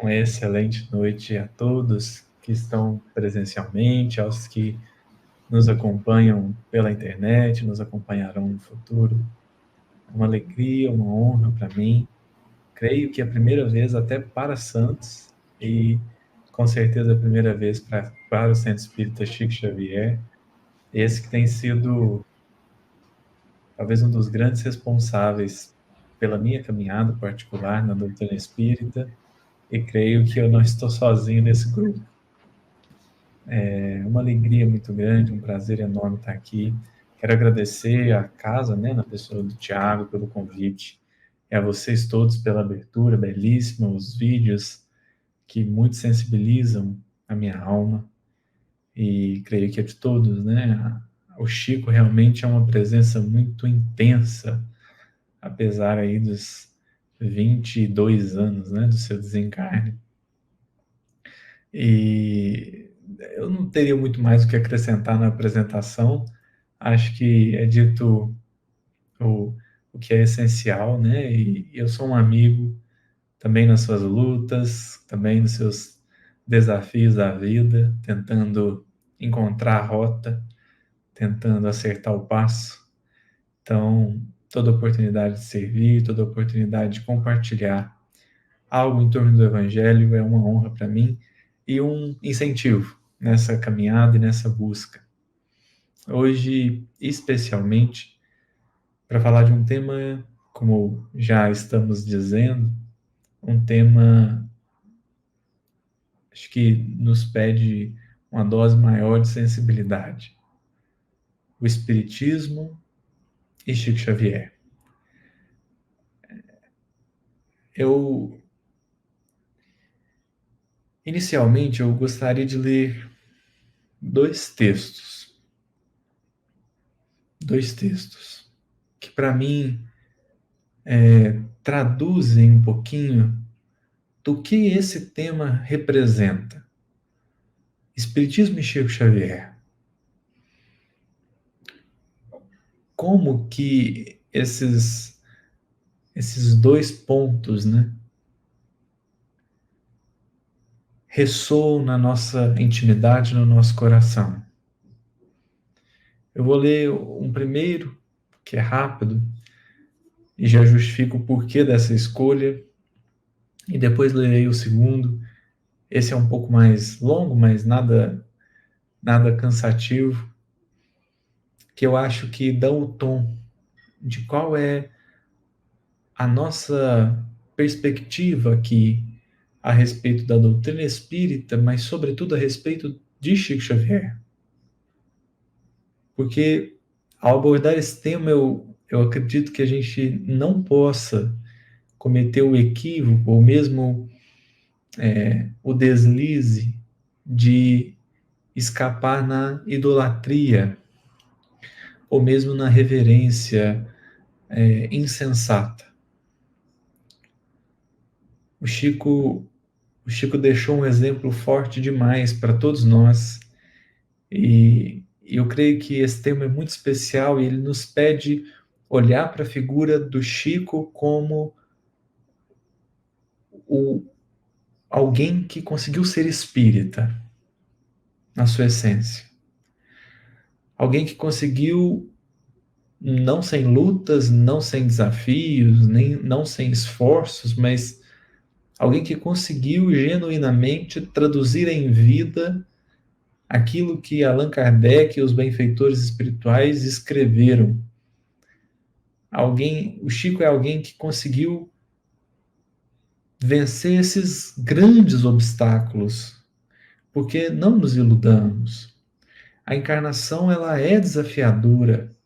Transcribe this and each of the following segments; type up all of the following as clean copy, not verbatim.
Uma excelente noite a todos que estão presencialmente, aos que nos acompanham pela internet, nos acompanharão no futuro. É uma alegria, uma honra para mim. Creio que é a primeira vez até para Santos e com certeza a primeira vez para o Centro Espírita Chico Xavier, esse que tem sido talvez um dos grandes responsáveis pela minha caminhada particular na doutrina espírita, e creio que eu não estou sozinho nesse grupo. É uma alegria muito grande, um prazer enorme estar aqui. Quero agradecer à casa, né, na pessoa do Tiago, pelo convite, e a vocês todos pela abertura belíssima, os vídeos que muito sensibilizam a minha alma, e creio que é de todos, né? O Chico realmente é uma presença muito intensa, apesar aí dos 22 anos, né, do seu desencarne. E eu não teria muito mais o que acrescentar na apresentação. Acho que é dito o, o que é essencial, né? E eu sou um amigo também nas suas lutas, também nos seus desafios da vida, tentando encontrar a rota, tentando acertar o passo. Então, toda oportunidade de servir, toda oportunidade de compartilhar algo em torno do Evangelho é uma honra para mim e um incentivo nessa caminhada e nessa busca. Hoje, especialmente, para falar de um tema, como já estamos dizendo, um tema acho que nos pede uma dose maior de sensibilidade. O Espiritismo e Chico Xavier. Inicialmente, eu gostaria de ler dois textos, que para mim traduzem um pouquinho do que esse tema representa. Espiritismo e Chico Xavier. Como que esses dois pontos, né, ressoam na nossa intimidade, no nosso coração. Eu vou ler um primeiro, que é rápido, e já justifico o porquê dessa escolha, e depois lerei o segundo. Esse é um pouco mais longo, mas nada cansativo, que eu acho que dá o tom de qual é a nossa perspectiva aqui a respeito da doutrina espírita, mas sobretudo a respeito de Chico Xavier. Porque ao abordar esse tema, eu acredito que a gente não possa cometer o equívoco, ou mesmo o deslize de escapar na idolatria, ou mesmo na reverência insensata. O Chico deixou um exemplo forte demais para todos nós, e eu creio que esse tema é muito especial, e ele nos pede olhar para a figura do Chico como alguém que conseguiu ser espírita na sua essência. Alguém que conseguiu, não sem lutas, não sem desafios, não sem esforços, mas alguém que conseguiu genuinamente traduzir em vida aquilo que Allan Kardec e os benfeitores espirituais escreveram. O Chico é alguém que conseguiu vencer esses grandes obstáculos, porque não nos iludamos. A encarnação ela é desafiadora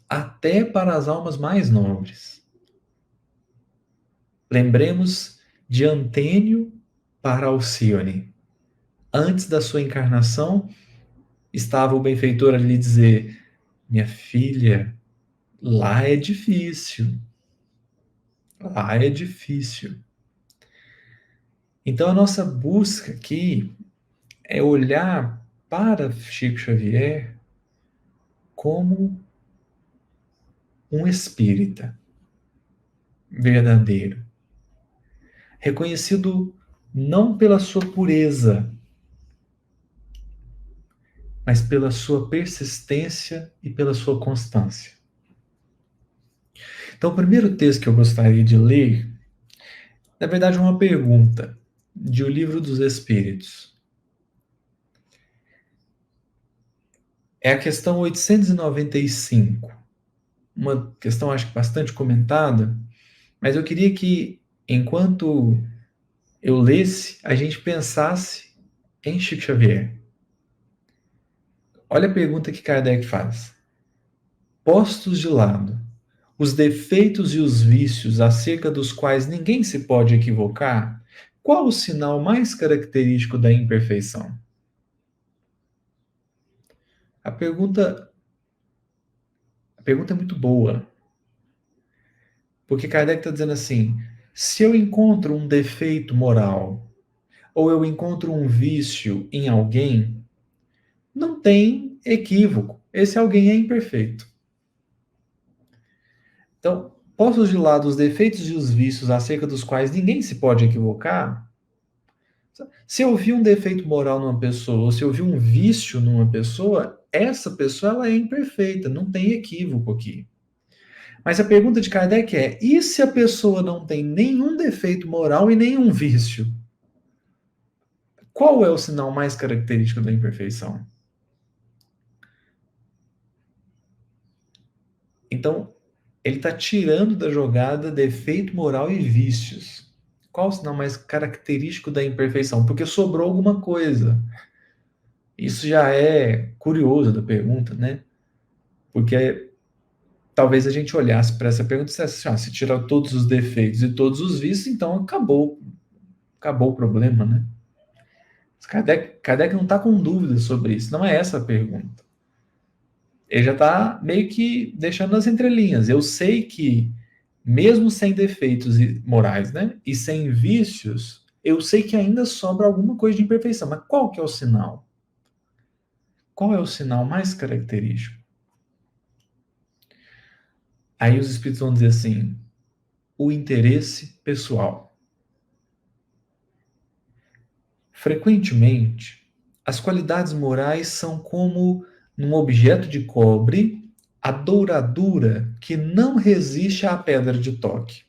até para as almas mais nobres. Lembremos de Antênio para Alcione. Antes da sua encarnação, estava o benfeitor ali dizer: minha filha, lá é difícil. Lá é difícil. Então a nossa busca aqui é olhar para Chico Xavier como um espírita verdadeiro. reconhecido não pela sua pureza, mas pela sua persistência e pela sua constância. Então, o primeiro texto que eu gostaria de ler, na verdade, é uma pergunta de O Livro dos Espíritos. É a questão 895, uma questão acho que bastante comentada, mas eu queria que, enquanto eu lesse, a gente pensasse em Chico Xavier. Olha a pergunta que Kardec faz. Postos de lado os defeitos e os vícios acerca dos quais ninguém se pode equivocar, qual o sinal mais característico da imperfeição? A pergunta, a pergunta é muito boa, porque Kardec está dizendo assim: se eu encontro um defeito moral, ou eu encontro um vício em alguém, não tem equívoco. Esse alguém é imperfeito. Então, postos de lado os defeitos e os vícios acerca dos quais ninguém se pode equivocar, se eu vi um defeito moral numa pessoa, ou se eu vi um vício numa pessoa, essa pessoa ela é imperfeita, não tem equívoco aqui. Mas a pergunta de Kardec é: e se a pessoa não tem nenhum defeito moral e nenhum vício? Qual é o sinal mais característico da imperfeição? Então, ele está tirando da jogada defeito moral e vícios. Qual o sinal mais característico da imperfeição? Porque sobrou alguma coisa. Isso já é curioso da pergunta, né? Porque talvez a gente olhasse para essa pergunta e dissesse assim: se tirar todos os defeitos e todos os vícios, então acabou o problema, né? Kardec não está com dúvidas sobre isso, não é essa a pergunta. Ele já está meio que deixando as entrelinhas. Eu sei que, mesmo sem defeitos morais, né, e sem vícios, eu sei que ainda sobra alguma coisa de imperfeição. Mas qual que é o sinal? Qual é o sinal mais característico? Aí os espíritos vão dizer assim: o interesse pessoal. Frequentemente, as qualidades morais são como num objeto de cobre, a douradura que não resiste à pedra de toque.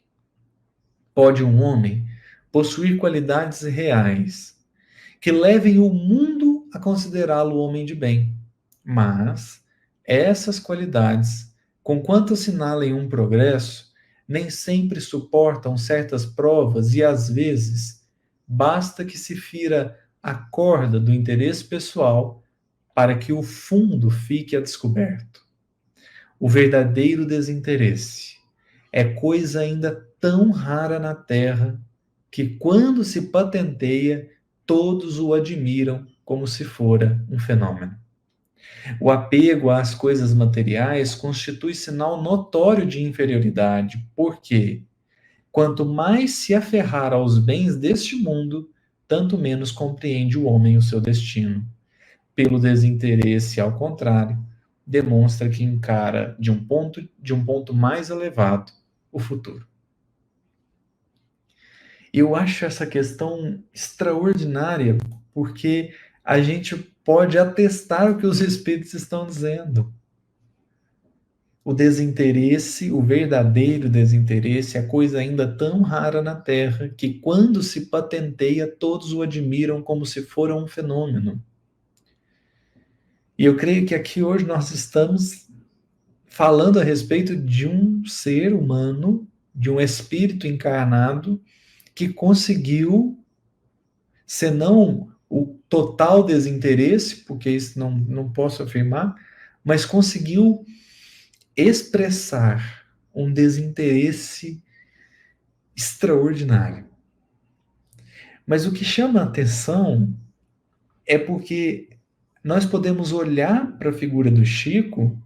Pode um homem possuir qualidades reais que levem o mundo a considerá-lo homem de bem, mas essas qualidades, conquanto assinalem um progresso, nem sempre suportam certas provas e, às vezes, basta que se fira a corda do interesse pessoal para que o fundo fique a descoberto. O verdadeiro desinteresse é coisa ainda tão rara na Terra que, quando se patenteia, todos o admiram como se fora um fenômeno. O apego às coisas materiais constitui sinal notório de inferioridade, porque, quanto mais se aferrar aos bens deste mundo, tanto menos compreende o homem o seu destino. Pelo desinteresse, ao contrário, demonstra que encara de um ponto mais elevado o futuro. Eu acho essa questão extraordinária, porque a gente pode atestar o que os espíritos estão dizendo. O desinteresse, o verdadeiro desinteresse, é coisa ainda tão rara na Terra que, quando se patenteia, todos o admiram como se fora um fenômeno. E eu creio que aqui hoje nós estamos falando a respeito de um ser humano, de um espírito encarnado, que conseguiu, se não o total desinteresse, porque isso não posso afirmar, mas conseguiu expressar um desinteresse extraordinário. Mas o que chama a atenção é porque nós podemos olhar para a figura do Chico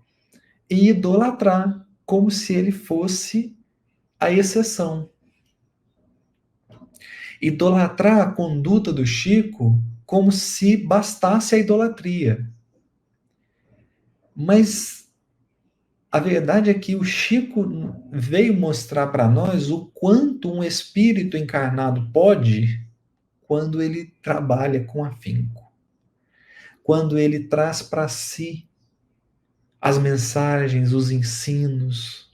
e idolatrar, como se ele fosse a exceção. Idolatrar a conduta do Chico como se bastasse a idolatria. Mas A verdade é que o Chico veio mostrar para nós o quanto um espírito encarnado pode quando ele trabalha com afinco, quando ele traz para si as mensagens, os ensinos.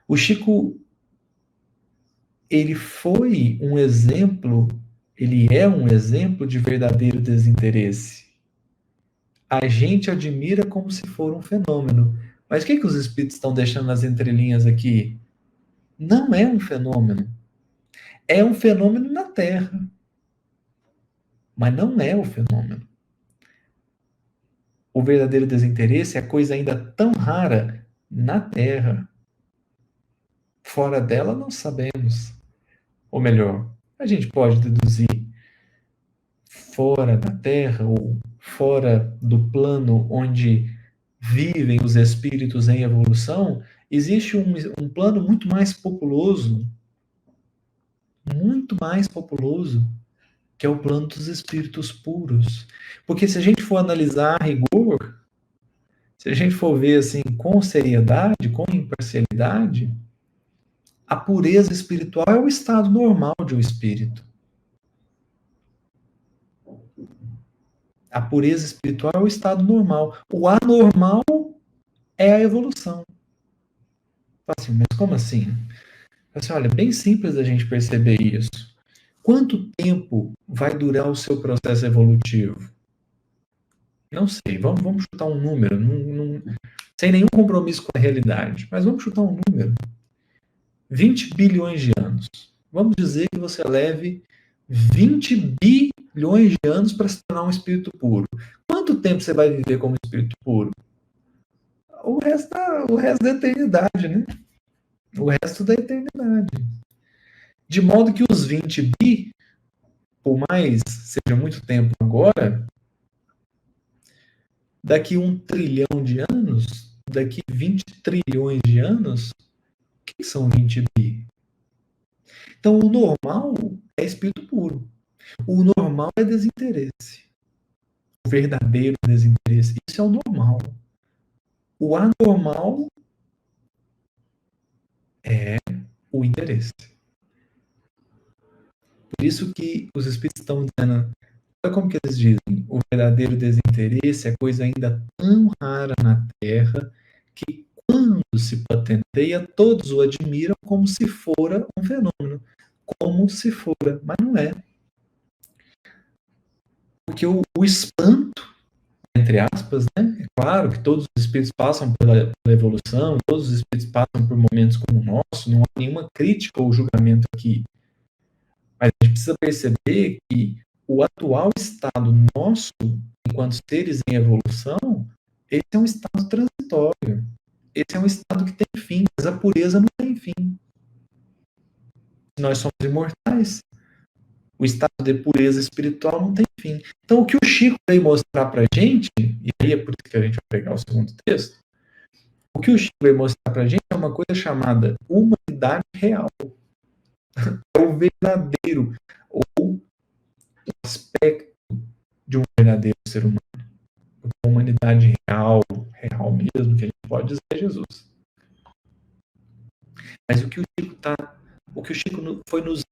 O Chico, ele foi um exemplo, ele é um exemplo de verdadeiro desinteresse. A gente admira como se for um fenômeno. Mas o que os espíritos estão deixando nas entrelinhas aqui? Não é um fenômeno. É um fenômeno na Terra, mas não é o fenômeno. O verdadeiro desinteresse é coisa ainda tão rara na Terra. Fora dela, não sabemos. Ou melhor, a gente pode deduzir fora da Terra ou fora do plano onde vivem os espíritos em evolução, existe um plano muito mais populoso, que é o plano dos espíritos puros. Porque se a gente for analisar a rigor, se a gente for ver assim com seriedade, com imparcialidade, a pureza espiritual é o estado normal de um espírito. A pureza espiritual é o estado normal. O anormal é a evolução. Assim, mas como assim? Assim, olha, bem simples a gente perceber isso. Quanto tempo vai durar o seu processo evolutivo? Não sei, vamos chutar um número, sem nenhum compromisso com a realidade, mas vamos chutar um número. 20 bilhões de anos. Vamos dizer que você leve 20 bilhões de anos para se tornar um espírito puro. Quanto tempo você vai viver como espírito puro? O resto da eternidade, né? O resto da eternidade. De modo que os 20 bi, por mais seja muito tempo agora, daqui 1 trilhão de anos, daqui 20 trilhões de anos, o que são 20 bi? Então, o normal é espírito puro. O normal é desinteresse. O verdadeiro desinteresse. Isso é o normal. O anormal é o interesse. Por isso que os espíritos estão dizendo, olha como que eles dizem, o verdadeiro desinteresse é coisa ainda tão rara na Terra que quando se patenteia, todos o admiram como se fora um fenômeno. Como se fora, mas não é. Porque o espanto, entre aspas, né? É claro que todos os espíritos passam pela evolução, todos os espíritos passam por momentos como o nosso, não há nenhuma crítica ou julgamento aqui. Mas a gente precisa perceber que o atual estado nosso, enquanto seres em evolução, esse é um estado transitório. Esse é um estado que tem fim, mas a pureza não tem fim. Nós somos imortais. O estado de pureza espiritual não tem fim. Então, o que o Chico veio mostrar para a gente, e aí é por isso que a gente vai pegar o segundo texto, o que o Chico veio mostrar para a gente é uma coisa chamada humanidade real. É o verdadeiro, ou o aspecto de um verdadeiro ser humano. A humanidade real, real mesmo, que a gente pode dizer é Jesus. Mas o que o Chico foi nos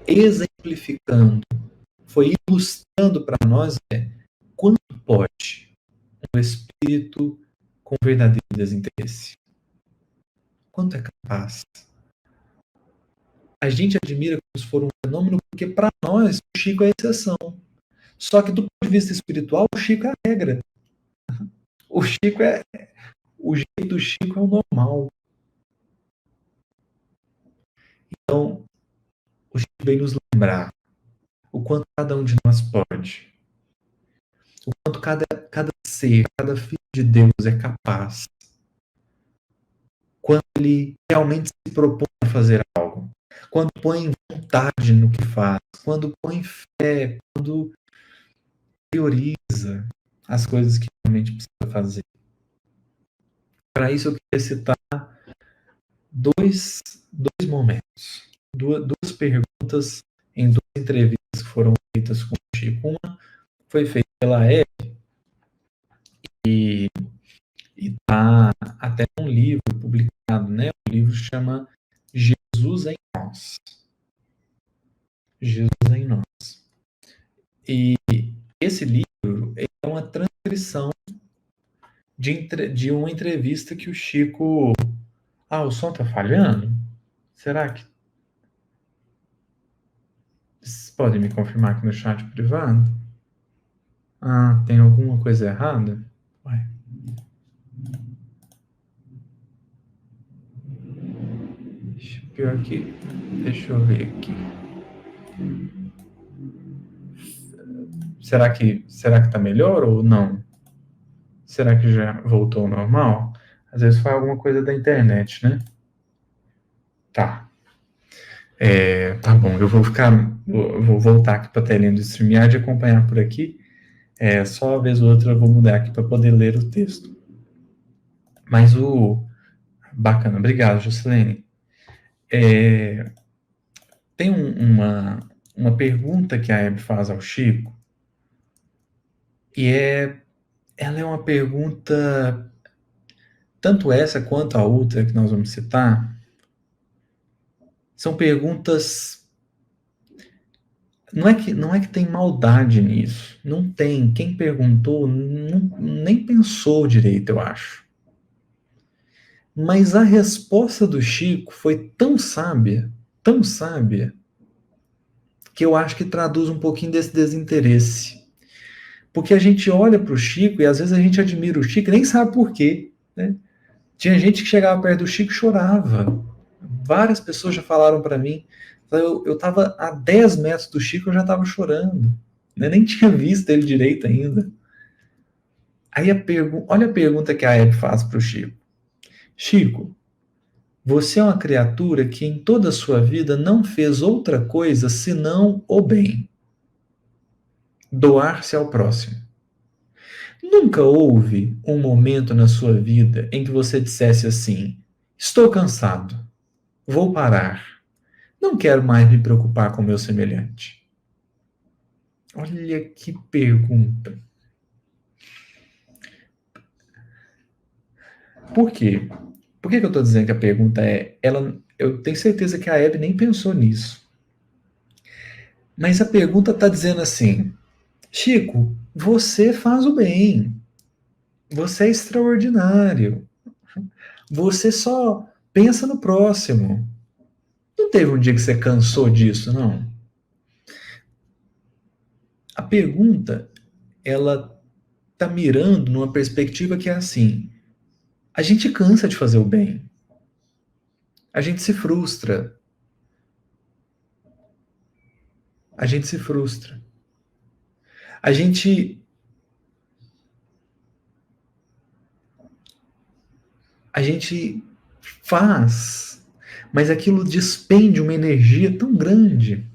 exemplificando, foi ilustrando para nós quanto pode um espírito com verdadeiro desinteresse. Quanto é capaz. A gente admira como se for um fenômeno, porque para nós o Chico é a exceção. Só que do ponto de vista espiritual, o Chico é a regra. O jeito do Chico é o normal. Então, o Chico veio nos lembrar o quanto cada um de nós pode. O quanto cada ser, cada filho de Deus é capaz. Quando ele realmente se propõe a fazer algo. Quando põe vontade no que faz. Quando põe fé. Quando prioriza as coisas que realmente precisa fazer. Para isso eu queria citar dois momentos. Duas perguntas em duas entrevistas que foram feitas com o Chico. Uma foi feita pela Hebe E tá até um livro publicado, né? O livro chama Jesus em Nós. Jesus em Nós. E esse livro é uma transcrição de uma entrevista que o Chico... Ah, o som tá falhando? Será que... Vocês podem me confirmar aqui no chat privado? Ah, tem alguma coisa errada? Ué. Pior que... Deixa eu ver aqui. Será que tá melhor ou não? Será que já voltou ao normal? Às vezes foi alguma coisa da internet, né? Tá. Tá bom, eu vou voltar aqui para a telinha do StreamYard e acompanhar por aqui. Só uma vez ou outra eu vou mudar aqui para poder ler o texto. Mas bacana, obrigado, Juscelene. Tem uma pergunta que a Hebe faz ao Chico, e ela é uma pergunta, tanto essa quanto a outra que nós vamos citar, são perguntas... Não é que tem maldade nisso. Não tem. Quem perguntou nem pensou direito, eu acho. Mas a resposta do Chico foi tão sábia, que eu acho que traduz um pouquinho desse desinteresse. Porque a gente olha para o Chico e às vezes a gente admira o Chico e nem sabe por quê, né? Tinha gente que chegava perto do Chico e chorava. Várias pessoas já falaram para mim. Eu estava a 10 metros do Chico, eu já estava chorando. Eu nem tinha visto ele direito ainda. Aí olha a pergunta que a Hebe faz para o Chico. Chico, você é uma criatura que em toda a sua vida não fez outra coisa senão o bem. Doar-se ao próximo. Nunca houve um momento na sua vida em que você dissesse assim: estou cansado, vou parar, não quero mais me preocupar com o meu semelhante. Olha que pergunta. Por quê? Por que eu estou dizendo que a pergunta eu tenho certeza que a Hebe nem pensou nisso. Mas a pergunta está dizendo assim: Chico, você faz o bem. Você é extraordinário. Você só pensa no próximo. Não teve um dia que você cansou disso, não? A pergunta, ela está mirando numa perspectiva que é assim: a gente cansa de fazer o bem. A gente se frustra. A gente se frustra. A gente faz, mas aquilo despende uma energia tão grande.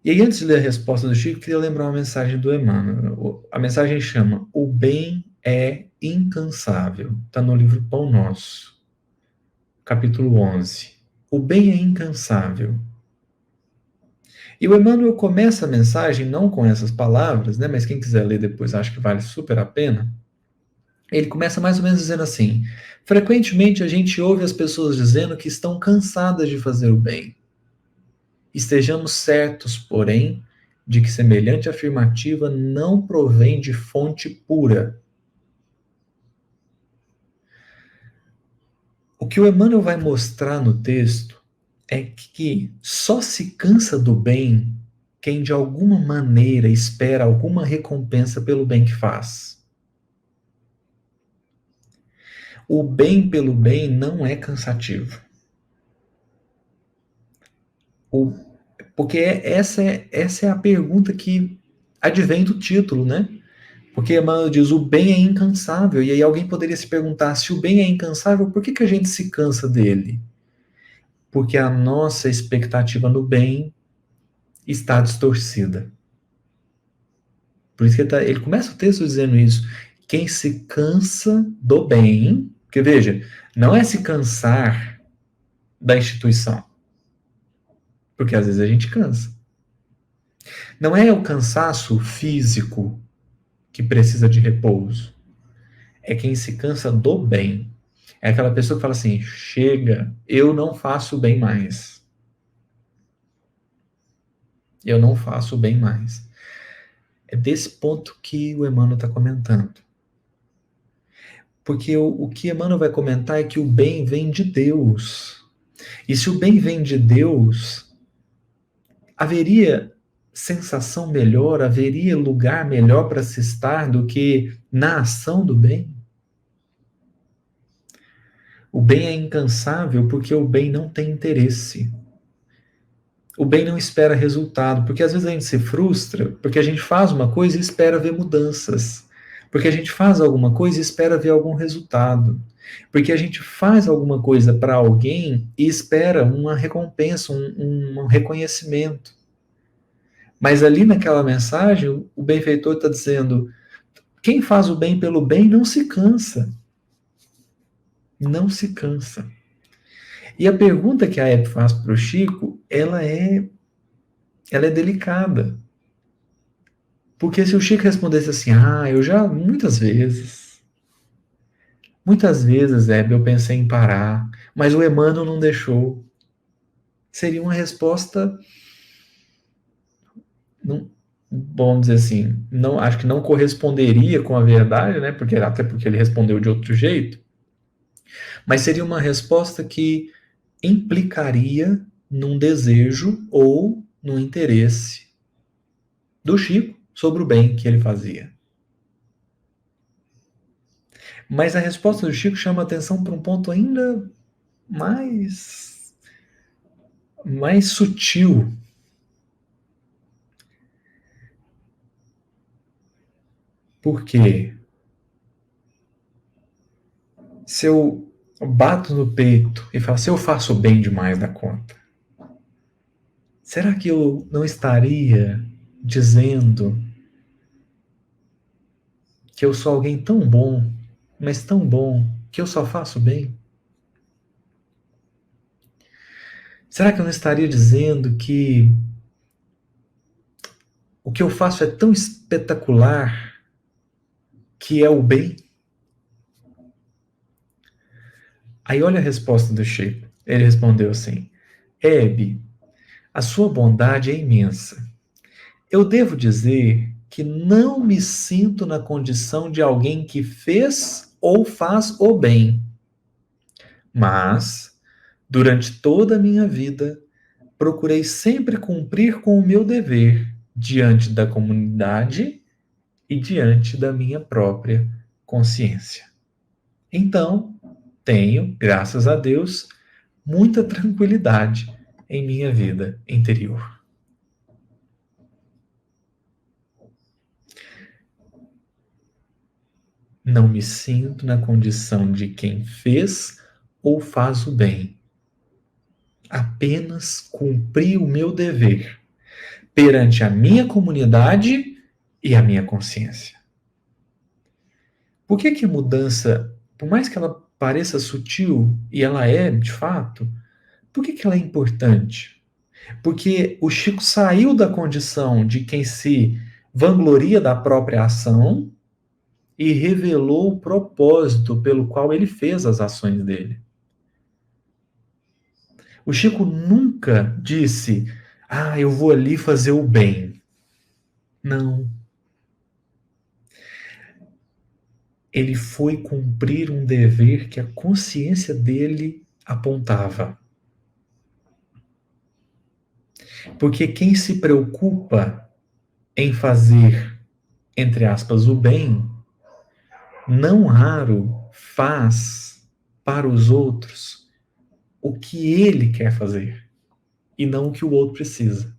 E aí, antes de ler a resposta do Chico, eu queria lembrar uma mensagem do Emmanuel. A mensagem chama: O bem é incansável. Está no livro Pão Nosso, capítulo 11. O bem é incansável. E o Emmanuel começa a mensagem não com essas palavras, né? Mas quem quiser ler depois, acho que vale super a pena. Ele começa mais ou menos dizendo assim: frequentemente a gente ouve as pessoas dizendo que estão cansadas de fazer o bem. Estejamos certos, porém, de que semelhante afirmativa não provém de fonte pura. O que o Emmanuel vai mostrar no texto é que só se cansa do bem quem de alguma maneira espera alguma recompensa pelo bem que faz. O bem pelo bem não é cansativo. Porque essa é a pergunta que advém do título, né? Porque Emmanuel diz: o bem é incansável. E aí alguém poderia se perguntar: se o bem é incansável, por que a gente se cansa dele? Porque a nossa expectativa no bem está distorcida. Por isso que ele começa o texto dizendo isso. Quem se cansa do bem, porque veja, não é se cansar da instituição, porque às vezes a gente cansa. Não é o cansaço físico que precisa de repouso. é quem se cansa do bem. É aquela pessoa que fala assim: chega, eu não faço bem mais. Eu não faço bem mais. É desse ponto que o Emmanuel está comentando. Porque o que Emmanuel vai comentar é que o bem vem de Deus. E se o bem vem de Deus, haveria sensação melhor, haveria lugar melhor para se estar do que na ação do bem? O bem é incansável porque o bem não tem interesse. O bem não espera resultado, porque às vezes a gente se frustra porque a gente faz uma coisa e espera ver mudanças. Porque a gente faz alguma coisa e espera ver algum resultado. Porque a gente faz alguma coisa para alguém e espera uma recompensa, um reconhecimento. Mas ali naquela mensagem, o benfeitor está dizendo: quem faz o bem pelo bem não se cansa. Não se cansa. E a pergunta que a Hebe faz para o Chico, ela é delicada. Porque se o Chico respondesse assim: eu já, muitas vezes, Hebe, eu pensei em parar, mas o Emmanuel não deixou. Seria uma resposta, não, vamos dizer assim, não, acho que não corresponderia com a verdade, né? Até porque ele respondeu de outro jeito, mas seria uma resposta que implicaria num desejo ou num interesse do Chico sobre o bem que ele fazia. Mas a resposta do Chico chama atenção para um ponto ainda mais sutil. Por quê? Se eu bato no peito e falo: se eu faço bem demais da conta, será que eu não estaria dizendo que eu sou alguém tão bom, mas tão bom, que eu só faço bem? Será que eu não estaria dizendo que o que eu faço é tão espetacular que é o bem? Aí olha a resposta do Chico. Ele respondeu assim: Hebe, a sua bondade é imensa. Eu devo dizer que não me sinto na condição de alguém que fez ou faz o bem. Mas, durante toda a minha vida, procurei sempre cumprir com o meu dever diante da comunidade e diante da minha própria consciência. Então, tenho, graças a Deus, muita tranquilidade em minha vida interior. Não me sinto na condição de quem fez ou faz o bem. Apenas cumpri o meu dever perante a minha comunidade e a minha consciência. Por que a mudança, por mais que ela pareça sutil, e ela é de fato, por que ela é importante? Porque o Chico saiu da condição de quem se vangloria da própria ação e revelou o propósito pelo qual ele fez as ações dele. O Chico nunca disse: eu vou ali fazer o bem. Não. Ele foi cumprir um dever que a consciência dele apontava. Porque quem se preocupa em fazer, entre aspas, o bem, não raro faz para os outros o que ele quer fazer e não o que o outro precisa.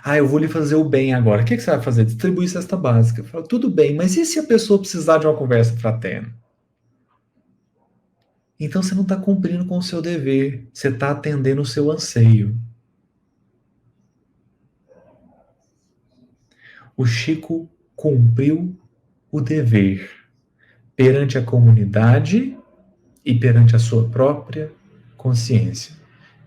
Eu vou lhe fazer o bem agora. O que você vai fazer? Distribuir cesta básica. Eu falo: tudo bem, mas e se a pessoa precisar de uma conversa fraterna? Então você não está cumprindo com o seu dever, você está atendendo o seu anseio. O Chico cumpriu o dever perante a comunidade e perante a sua própria consciência.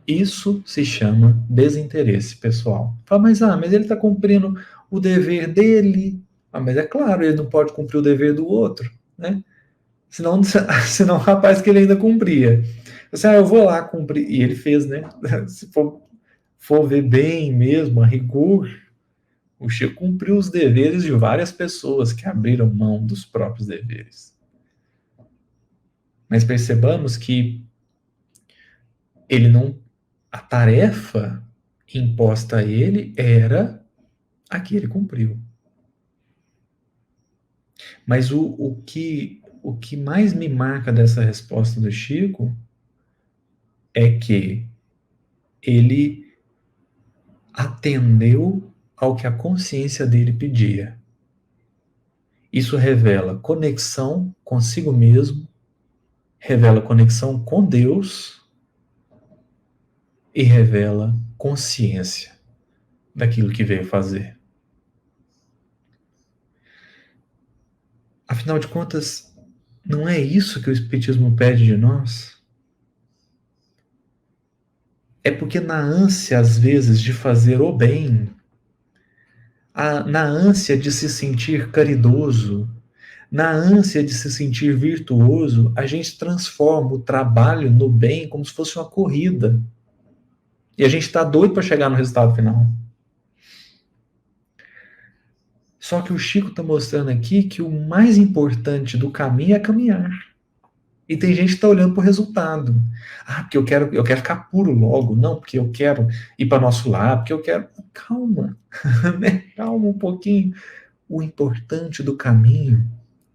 Isso se chama desinteresse pessoal. Fala: mas ele está cumprindo o dever dele, Mas é claro, ele não pode cumprir o dever do outro, né? Senão, senão rapaz que ele ainda cumpria. Assim, eu vou lá cumprir. E ele fez, né? Se for ver bem mesmo, a rigor, o Chico cumpriu os deveres de várias pessoas que abriram mão dos próprios deveres. Mas percebamos que ele não. A tarefa imposta a ele era a que ele cumpriu. Mas o que mais me marca dessa resposta do Chico é que ele atendeu ao que a consciência dele pedia. Isso revela conexão consigo mesmo, revela conexão com Deus e revela consciência daquilo que veio fazer. Afinal de contas, não é isso que o Espiritismo pede de nós? É porque na ânsia, às vezes, de fazer o bem, na ânsia de se sentir caridoso, na ânsia de se sentir virtuoso, a gente transforma o trabalho no bem como se fosse uma corrida. E a gente está doido para chegar no resultado final. Só que o Chico está mostrando aqui que o mais importante do caminho é caminhar. E tem gente que está olhando para o resultado. Porque eu quero ficar puro logo. Não, porque eu quero ir para nosso lar, porque eu quero. Calma, né? Calma um pouquinho. O importante do caminho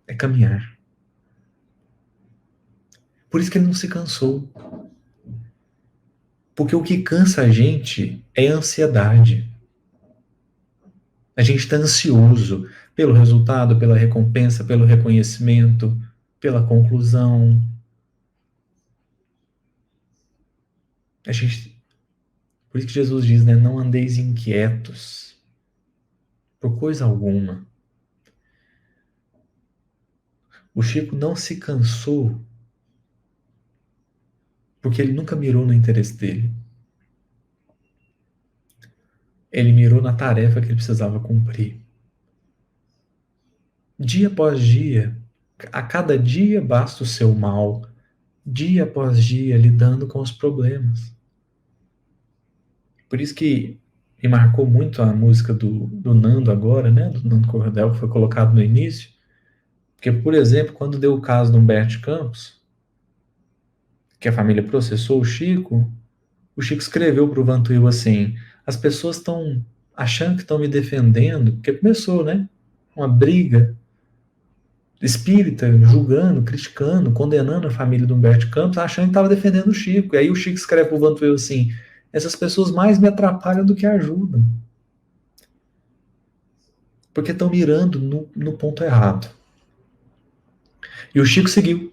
é caminhar. Por isso que ele não se cansou. Porque o que cansa a gente é a ansiedade. A gente está ansioso pelo resultado, pela recompensa, pelo reconhecimento, pela conclusão. Por isso que Jesus diz, né? Não andeis inquietos por coisa alguma. O Chico não se cansou porque ele nunca mirou no interesse dele. Ele mirou na tarefa que ele precisava cumprir. Dia após dia, a cada dia basta o seu mal, dia após dia lidando com os problemas. Por isso que me marcou muito a música do Nando agora, né? Do Nando Cordel, que foi colocado no início. Porque, por exemplo, quando deu o caso do Humberto Campos, que a família processou o Chico escreveu para o Vantuil assim: as pessoas estão achando que estão me defendendo, porque começou, né? Uma briga espírita, julgando, criticando, condenando a família do Humberto Campos, achando que estava defendendo o Chico. E aí o Chico escreve para o Vantuil assim: essas pessoas mais me atrapalham do que ajudam. Porque estão mirando no ponto errado. E o Chico seguiu.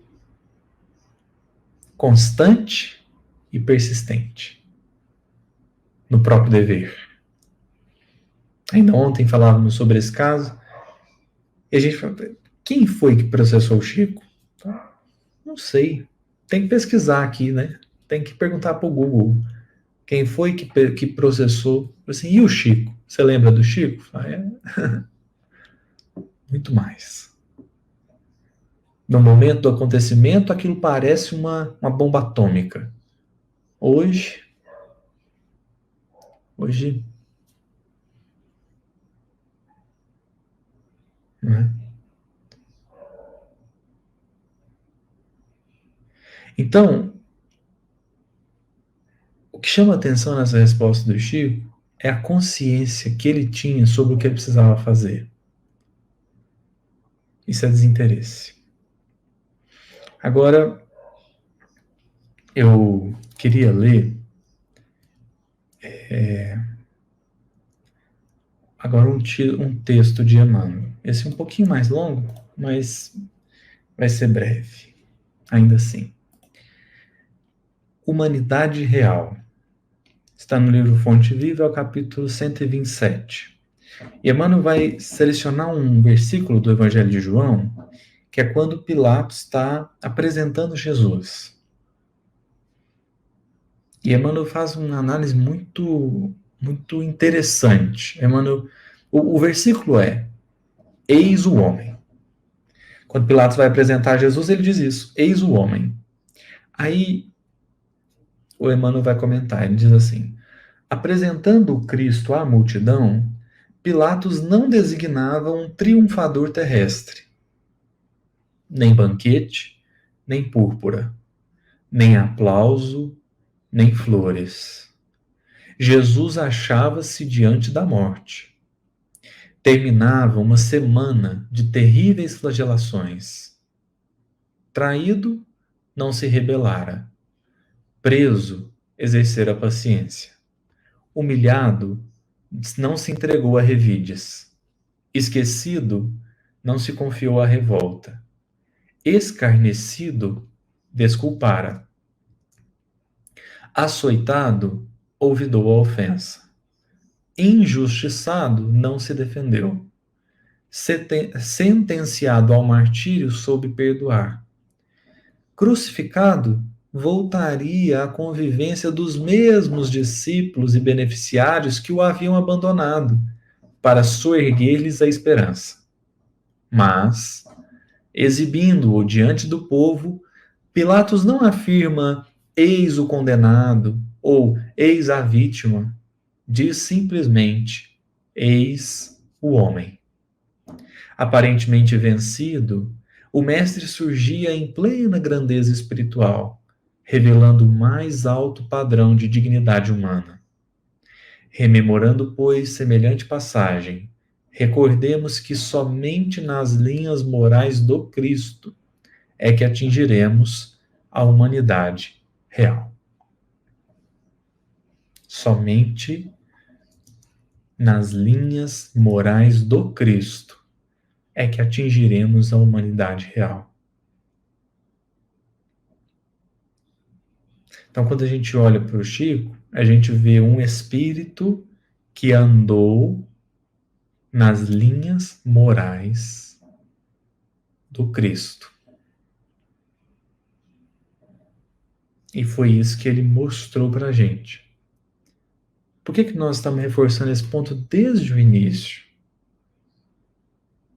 Constante e persistente no próprio dever. Ainda ontem falávamos sobre esse caso e a gente falou, quem foi que processou o Chico? Não sei. Tem que pesquisar aqui, né? Tem que perguntar para o Google. Quem foi que processou? Assim, e o Chico? Você lembra do Chico? Muito mais. No momento do acontecimento, aquilo parece uma bomba atômica. Hoje, né? Então, o que chama a atenção nessa resposta do Chico é a consciência que ele tinha sobre o que ele precisava fazer. Isso é desinteresse. Agora, eu queria ler agora um texto de Emmanuel. Esse é um pouquinho mais longo, mas vai ser breve, ainda assim. Humanidade Real. Está no livro Fonte Viva, é o capítulo 127. E Emmanuel vai selecionar um versículo do Evangelho de João, que é quando Pilatos está apresentando Jesus. E Emmanuel faz uma análise muito interessante. Emmanuel, o versículo é: Eis o homem. Quando Pilatos vai apresentar Jesus, ele diz isso: eis o homem. Aí o Emmanuel vai comentar, ele diz assim: apresentando o Cristo à multidão, Pilatos não designava um triunfador terrestre, nem banquete, nem púrpura, nem aplauso, nem flores. Jesus achava-se diante da morte. Terminava uma semana de terríveis flagelações. Traído, não se rebelara. Preso, exercera a paciência. Humilhado, não se entregou a revides. Esquecido, não se confiou à revolta. Escarnecido, desculpara. Açoitado, olvidou a ofensa. Injustiçado, não se defendeu. Sentenciado ao martírio, soube perdoar. Crucificado, voltaria à convivência dos mesmos discípulos e beneficiários que o haviam abandonado, para soerguer-lhes a esperança. Mas, exibindo-o diante do povo, Pilatos não afirma eis o condenado ou eis a vítima, diz simplesmente eis o homem. Aparentemente vencido, o mestre surgia em plena grandeza espiritual, revelando o mais alto padrão de dignidade humana. Rememorando, pois, semelhante passagem, recordemos que somente nas linhas morais do Cristo é que atingiremos a humanidade real. Somente nas linhas morais do Cristo é que atingiremos a humanidade real. Então, quando a gente olha para o Chico, a gente vê um espírito que andou nas linhas morais do Cristo. E foi isso que ele mostrou para a gente. Por que nós estamos reforçando esse ponto desde o início?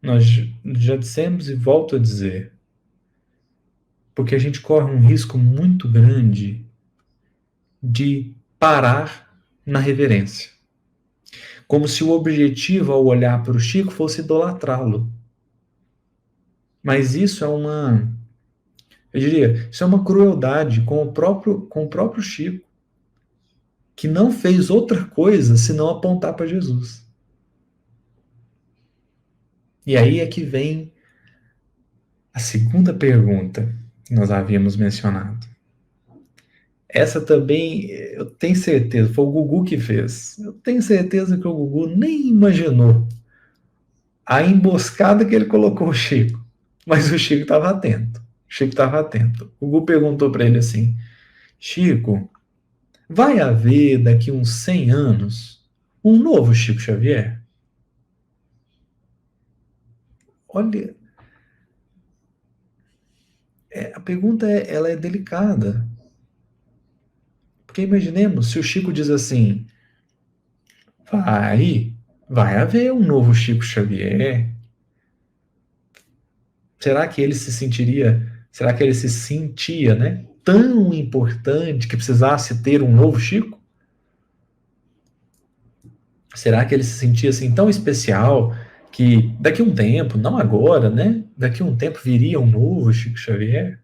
Nós já dissemos e volto a dizer. Porque a gente corre um risco muito grande de parar na reverência. Como se o objetivo ao olhar para o Chico fosse idolatrá-lo. Mas isso é eu diria, isso é uma crueldade com o próprio Chico, que não fez outra coisa senão apontar para Jesus. E aí é que vem a segunda pergunta que nós havíamos mencionado. Essa também, eu tenho certeza, foi o Gugu que fez. Eu tenho certeza que o Gugu nem imaginou a emboscada que ele colocou o Chico. Mas o Chico estava atento. O Chico estava atento. O Gugu perguntou para ele assim: Chico, vai haver daqui uns 100 anos um novo Chico Xavier? Olha, a pergunta ela é delicada. Porque imaginemos se o Chico diz assim: vai haver um novo Chico Xavier. Será que ele se sentia, né, tão importante que precisasse ter um novo Chico? Será que ele se sentia assim tão especial que daqui a um tempo, não agora, né, daqui a um tempo viria um novo Chico Xavier?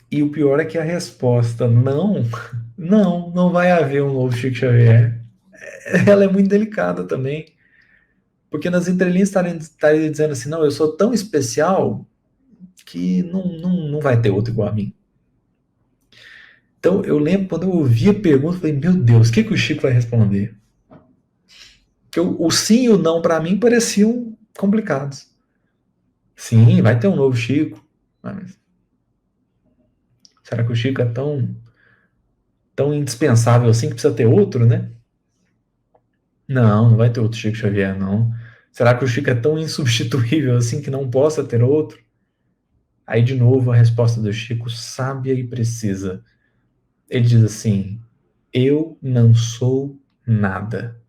E o pior é que a resposta não vai haver um novo Chico Xavier. Ela é muito delicada também. Porque nas entrelinhas estaria dizendo assim, não, eu sou tão especial que não vai ter outro igual a mim. Então, eu lembro quando eu ouvi a pergunta, eu falei, meu Deus, o que o Chico vai responder? Porque o sim e o não, para mim, pareciam complicados. Sim, vai ter um novo Chico. Mas será que o Chico é tão indispensável assim que precisa ter outro, né? Não vai ter outro Chico Xavier, não. Será que o Chico é tão insubstituível assim que não possa ter outro? Aí, de novo, a resposta do Chico, sábia e precisa. Ele diz assim: eu não sou nada.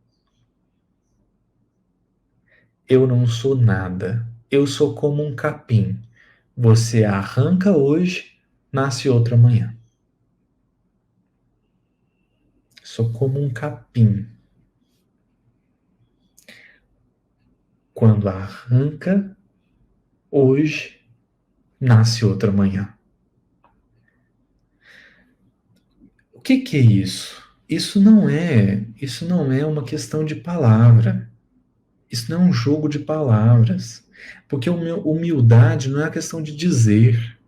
Eu não sou nada. Eu sou como um capim. Você arranca hoje, nasce outro amanhã. Sou como um capim. Quando arranca hoje, nasce outro amanhã. O que é isso? Isso não é uma questão de palavra. Isso não é um jogo de palavras. Porque humildade não é a questão de dizer.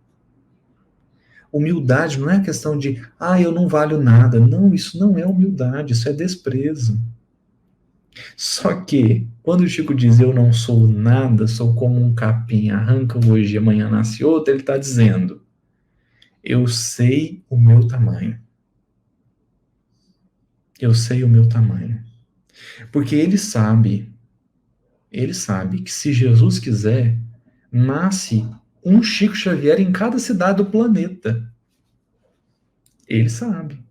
Humildade não é a questão de, eu não valho nada. Não, isso não é humildade, isso é desprezo. Só que, quando o Chico diz eu não sou nada, sou como um capim, arranca hoje e amanhã nasce outro, ele está dizendo, eu sei o meu tamanho. Eu sei o meu tamanho. Porque ele sabe que se Jesus quiser, nasce um Chico Xavier em cada cidade do planeta. Ele sabe.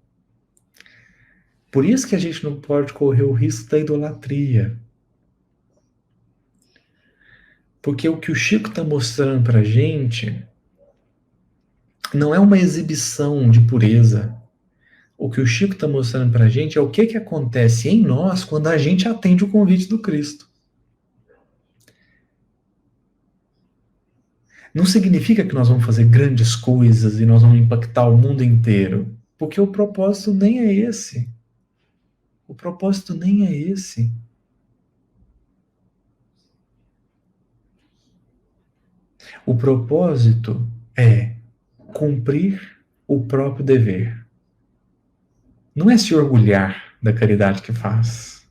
Por isso que a gente não pode correr o risco da idolatria. Porque o que o Chico está mostrando para a gente não é uma exibição de pureza. O que o Chico está mostrando para a gente é o que acontece em nós quando a gente atende o convite do Cristo. Não significa que nós vamos fazer grandes coisas e nós vamos impactar o mundo inteiro. Porque o propósito nem é esse. O propósito nem é esse. O propósito é cumprir o próprio dever. Não é se orgulhar da caridade que faz.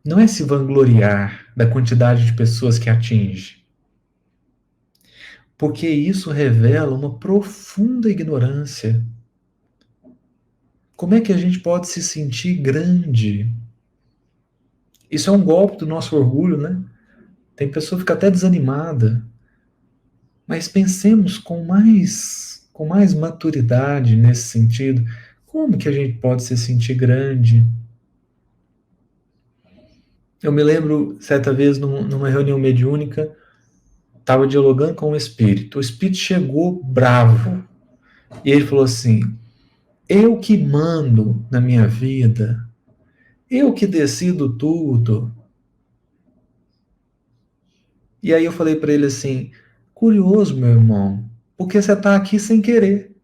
Não é se vangloriar da quantidade de pessoas que atinge. Porque isso revela uma profunda ignorância. Como é que a gente pode se sentir grande? Isso é um golpe do nosso orgulho, né? Tem pessoa que fica até desanimada. Mas pensemos com mais maturidade nesse sentido. Como que a gente pode se sentir grande? Eu me lembro, certa vez, numa reunião mediúnica, estava dialogando com o espírito. O espírito chegou bravo. E ele falou assim, eu que mando na minha vida, eu que decido tudo. E aí eu falei para ele assim, curioso, meu irmão, porque você está aqui sem querer.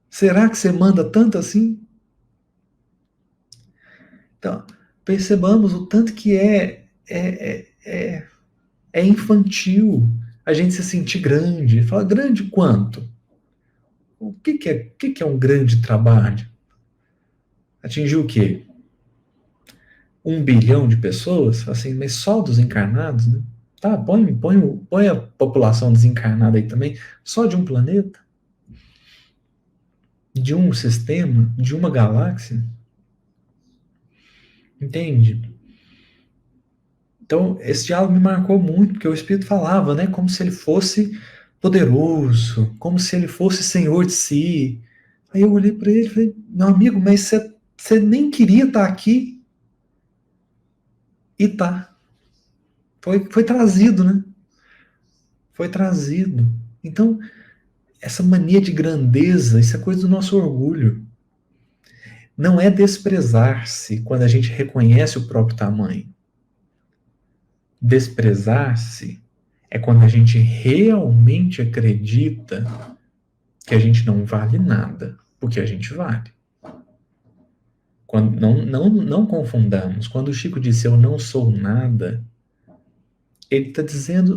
Será que você manda tanto assim? Então, percebamos o tanto que é infantil a gente se sentir grande. Fala, grande quanto? O que é um grande trabalho? Atingir o quê? 1 bilhão de pessoas? Assim, mas só dos encarnados, né? Tá, põe a população desencarnada aí também, só de um planeta, de um sistema, de uma galáxia. Entende? Então, esse diálogo me marcou muito, porque o Espírito falava, né, como se ele fosse poderoso, como se ele fosse senhor de si. Aí eu olhei para ele e falei, meu amigo, mas você nem queria estar aqui e tá. Foi trazido, né? Foi trazido. Então, essa mania de grandeza, isso é coisa do nosso orgulho. Não é desprezar-se quando a gente reconhece o próprio tamanho. Desprezar-se é quando a gente realmente acredita que a gente não vale nada, porque a gente vale. Quando, não confundamos. Quando o Chico disse eu não sou nada, ele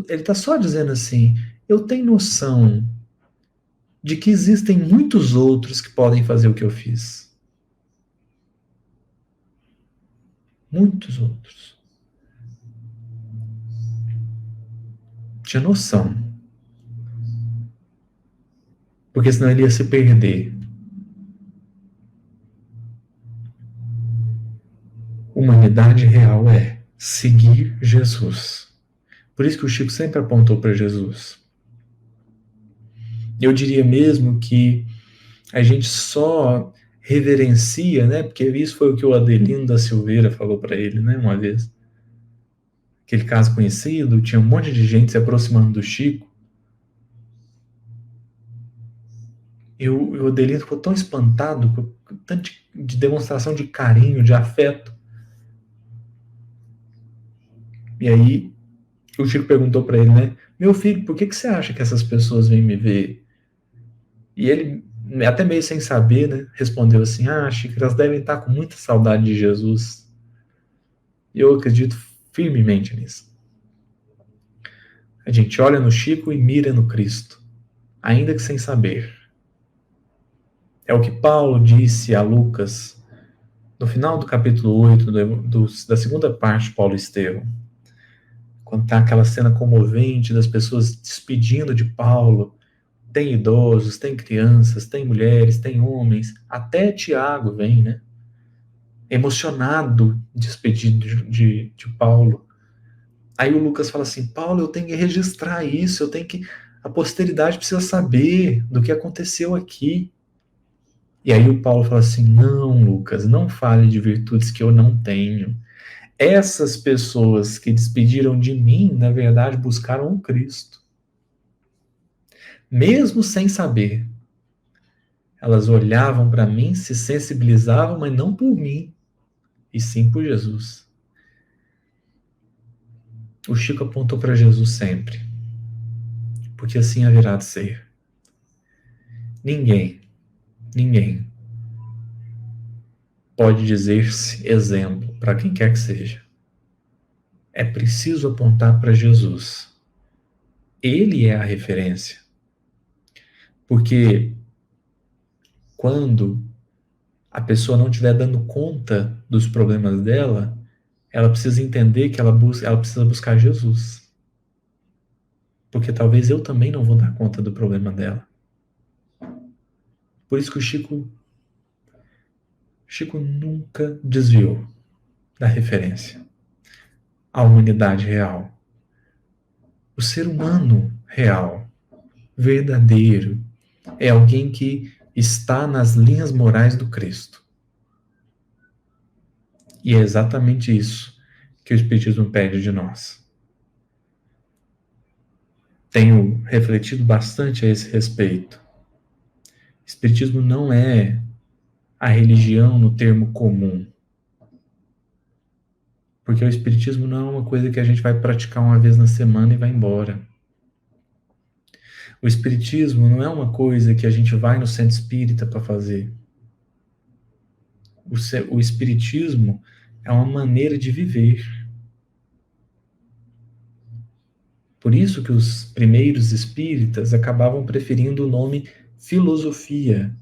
está só dizendo assim, eu tenho noção de que existem muitos outros que podem fazer o que eu fiz. Muitos outros. Tinha noção. Porque senão ele ia se perder. Humanidade real é seguir Jesus. Por isso que o Chico sempre apontou para Jesus. Eu diria mesmo que a gente só reverencia, né? Porque isso foi o que o Adelino da Silveira falou para ele, né? Uma vez. Aquele caso conhecido, tinha um monte de gente se aproximando do Chico. E o Adelino ficou tão espantado com tanto de demonstração de carinho, de afeto. E aí o Chico perguntou para ele, né? Meu filho, por que você acha que essas pessoas vêm me ver? E ele, até meio sem saber, né, respondeu assim: Ah, Chico, elas devem estar com muita saudade de Jesus. E eu acredito firmemente nisso. A gente olha no Chico e mira no Cristo, ainda que sem saber. É o que Paulo disse a Lucas no final do capítulo 8 da segunda parte de Paulo e Estevão, quando está aquela cena comovente das pessoas despedindo de Paulo. Tem idosos, tem crianças, tem mulheres, tem homens, até Tiago vem, né? Emocionado, despedido de Paulo. Aí o Lucas fala assim: Paulo, eu tenho que registrar isso, a posteridade precisa saber do que aconteceu aqui. E aí o Paulo fala assim: não, Lucas, não fale de virtudes que eu não tenho. Essas pessoas que despediram de mim, na verdade, buscaram o Cristo. Mesmo sem saber, elas olhavam para mim, se sensibilizavam, mas não por mim, e sim por Jesus. O Chico apontou para Jesus sempre, porque assim haverá de ser. Ninguém pode dizer-se exemplo para quem quer que seja. É preciso apontar para Jesus. Ele é a referência. Porque quando a pessoa não estiver dando conta dos problemas dela, ela precisa entender que ela precisa buscar Jesus. Porque talvez eu também não vou dar conta do problema dela. Por isso que o Chico nunca desviou da referência. A humanidade real. O ser humano real, verdadeiro, é alguém que está nas linhas morais do Cristo. E é exatamente isso que o Espiritismo pede de nós. Tenho refletido bastante a esse respeito. O Espiritismo não é a religião no termo comum. Porque o Espiritismo não é uma coisa que a gente vai praticar uma vez na semana e vai embora. O Espiritismo não é uma coisa que a gente vai no centro espírita para fazer. O Espiritismo é uma maneira de viver. Por isso que os primeiros espíritas acabavam preferindo o nome filosofia.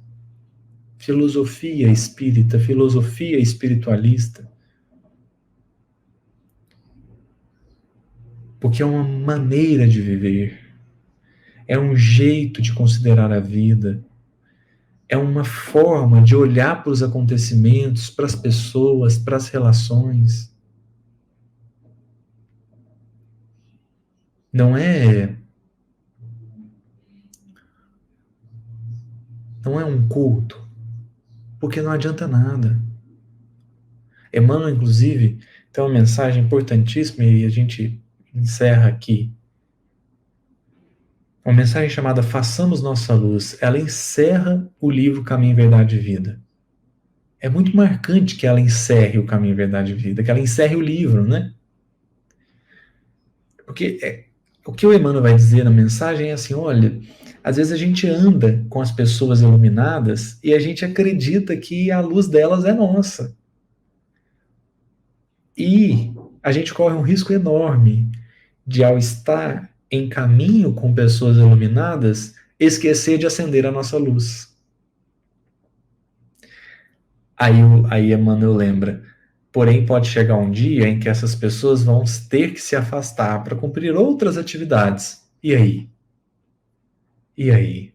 Filosofia espírita, filosofia espiritualista. Porque é uma maneira de viver. É um jeito de considerar a vida. É uma forma de olhar para os acontecimentos, para as pessoas, para as relações. Não é um culto, porque não adianta nada. Emmanuel, inclusive, tem uma mensagem importantíssima e a gente encerra aqui. Uma mensagem chamada Façamos Nossa Luz. Ela encerra o livro Caminho, Verdade e Vida. É muito marcante que ela encerre o Caminho, Verdade e Vida, que ela encerre o livro, né? Porque o que o Emmanuel vai dizer na mensagem é assim: olha, às vezes a gente anda com as pessoas iluminadas e a gente acredita que a luz delas é nossa. E a gente corre um risco enorme de, ao estar em caminho com pessoas iluminadas, esquecer de acender a nossa luz. Aí Emmanuel lembra: porém, pode chegar um dia em que essas pessoas vão ter que se afastar para cumprir outras atividades. E aí? E aí?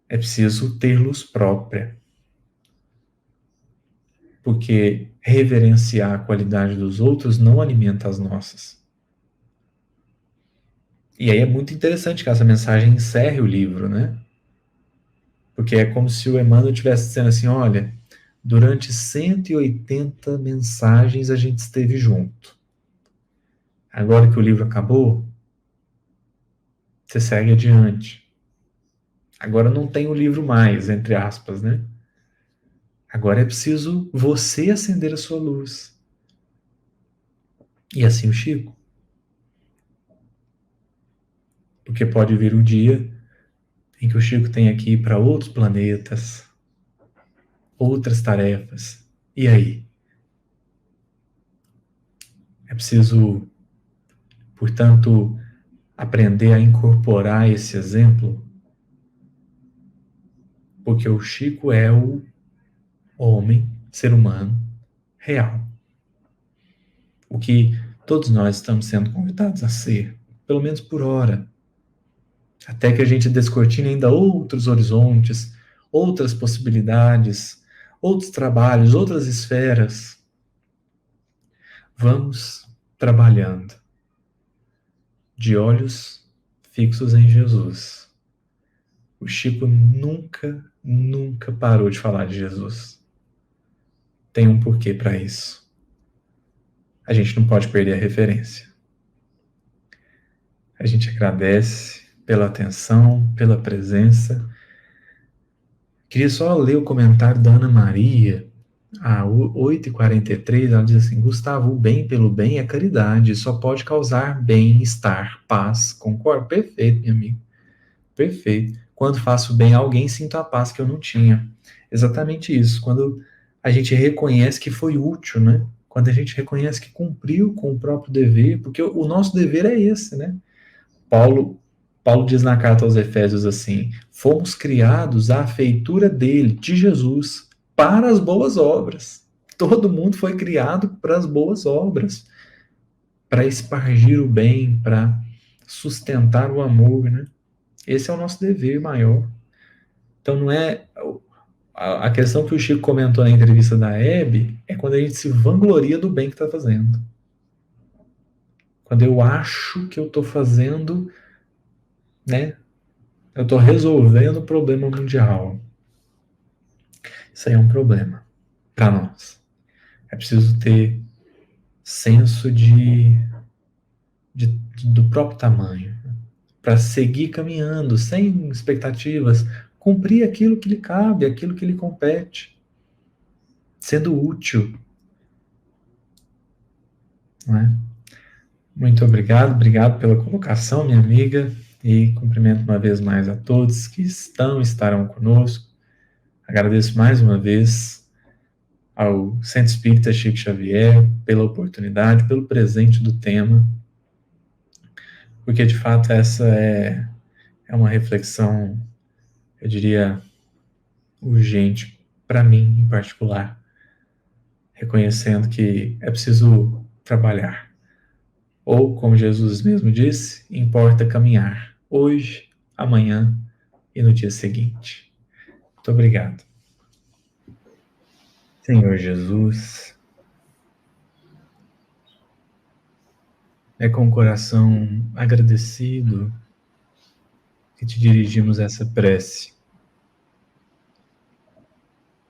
É preciso ter luz própria. Porque reverenciar a qualidade dos outros não alimenta as nossas. E aí é muito interessante que essa mensagem encerre o livro, né? Porque é como se o Emmanuel estivesse dizendo assim, olha, durante 180 mensagens a gente esteve junto. Agora que o livro acabou, você segue adiante. Agora não tem o livro mais, entre aspas, né? Agora é preciso você acender a sua luz. E assim o Chico. Porque pode vir um dia em que o Chico tem que ir para outros planetas, outras tarefas. E aí? É preciso, portanto, aprender a incorporar esse exemplo, porque o Chico é o homem, ser humano, real. O que todos nós estamos sendo convidados a ser, pelo menos por hora, até que a gente descortine ainda outros horizontes, outras possibilidades, outros trabalhos, outras esferas. Vamos trabalhando de olhos fixos em Jesus. O Chico nunca, nunca parou de falar de Jesus. Tem um porquê para isso. A gente não pode perder a referência. A gente agradece pela atenção, pela presença. Queria só ler o comentário da Ana Maria, a 8h43, ela diz assim, Gustavo, o bem pelo bem é caridade, só pode causar bem-estar, paz. Concordo? Perfeito, minha amiga. Perfeito. Quando faço bem a alguém, sinto a paz que eu não tinha. Exatamente isso. Quando a gente reconhece que foi útil, né? Quando a gente reconhece que cumpriu com o próprio dever, porque o nosso dever é esse, né? Paulo, Paulo diz na carta aos Efésios assim: fomos criados à feitura dele, de Jesus, para as boas obras. Todo mundo foi criado para as boas obras, para espargir o bem, para sustentar o amor, né? Esse é o nosso dever maior. Então não é a questão que o Chico comentou na entrevista da Hebe é quando a gente se vangloria do bem que está fazendo. Quando eu acho que eu estou fazendo, né? Eu estou resolvendo o problema mundial. Isso aí é um problema para nós. É preciso ter senso de, do próprio tamanho para seguir caminhando sem expectativas, cumprir aquilo que lhe cabe, aquilo que lhe compete, sendo útil, não é? Muito obrigado, obrigado pela colocação, minha amiga, e cumprimento uma vez mais a todos que estarão conosco. Agradeço mais uma vez ao Centro Espírita Chico Xavier pela oportunidade, pelo presente do tema, porque de fato essa é uma reflexão, eu diria, urgente para mim em particular, reconhecendo que é preciso trabalhar. Ou, como Jesus mesmo disse, importa caminhar hoje, amanhã e no dia seguinte. Muito obrigado. Senhor Jesus, é com o coração agradecido que te dirigimos essa prece.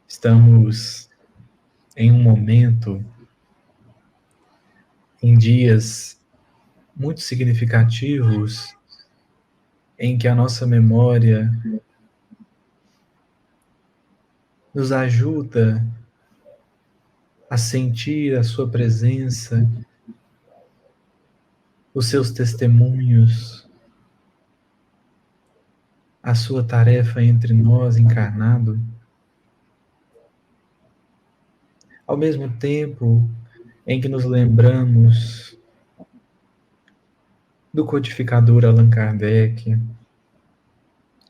Estamos em um momento, em dias muito significativos, em que a nossa memória nos ajuda a sentir a sua presença, os seus testemunhos, a sua tarefa entre nós encarnado. Ao mesmo tempo em que nos lembramos do codificador Allan Kardec,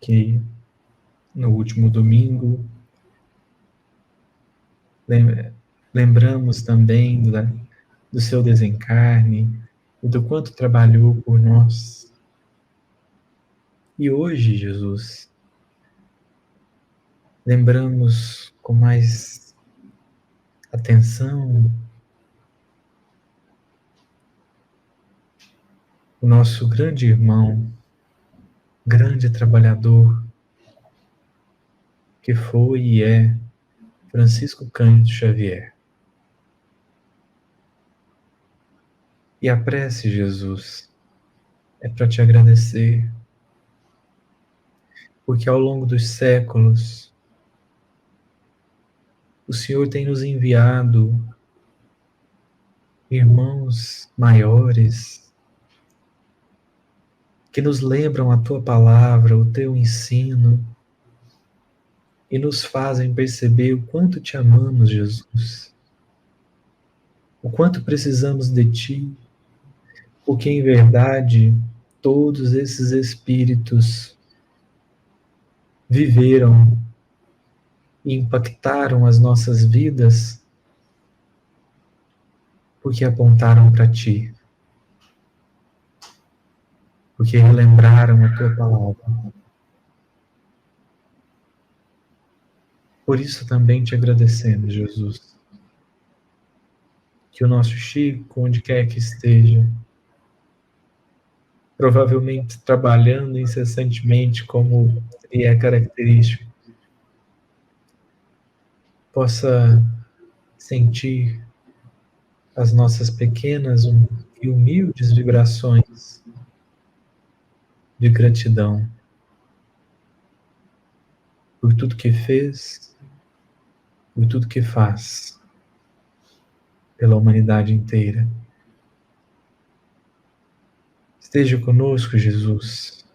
que no último domingo lembramos também do seu desencarne e do quanto trabalhou por nós. E hoje, Jesus, lembramos com mais atenção o nosso grande irmão, grande trabalhador, que foi e é Francisco Cândido Xavier. E a prece, Jesus, é para te agradecer, porque ao longo dos séculos, o Senhor tem nos enviado irmãos maiores que nos lembram a tua palavra, o teu ensino, e nos fazem perceber o quanto te amamos, Jesus, o quanto precisamos de ti, porque em verdade todos esses espíritos viveram e impactaram as nossas vidas porque apontaram para ti, porque relembraram a tua palavra. Por isso também te agradecemos, Jesus, que o nosso Chico, onde quer que esteja, provavelmente trabalhando incessantemente como lhe é característico, possa sentir as nossas pequenas e humildes vibrações de gratidão por tudo que fez, por tudo que faz pela humanidade inteira. Esteja conosco, Jesus,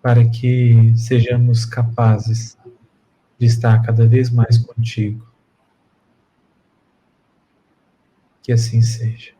para que sejamos capazes de estar cada vez mais contigo. Que assim seja.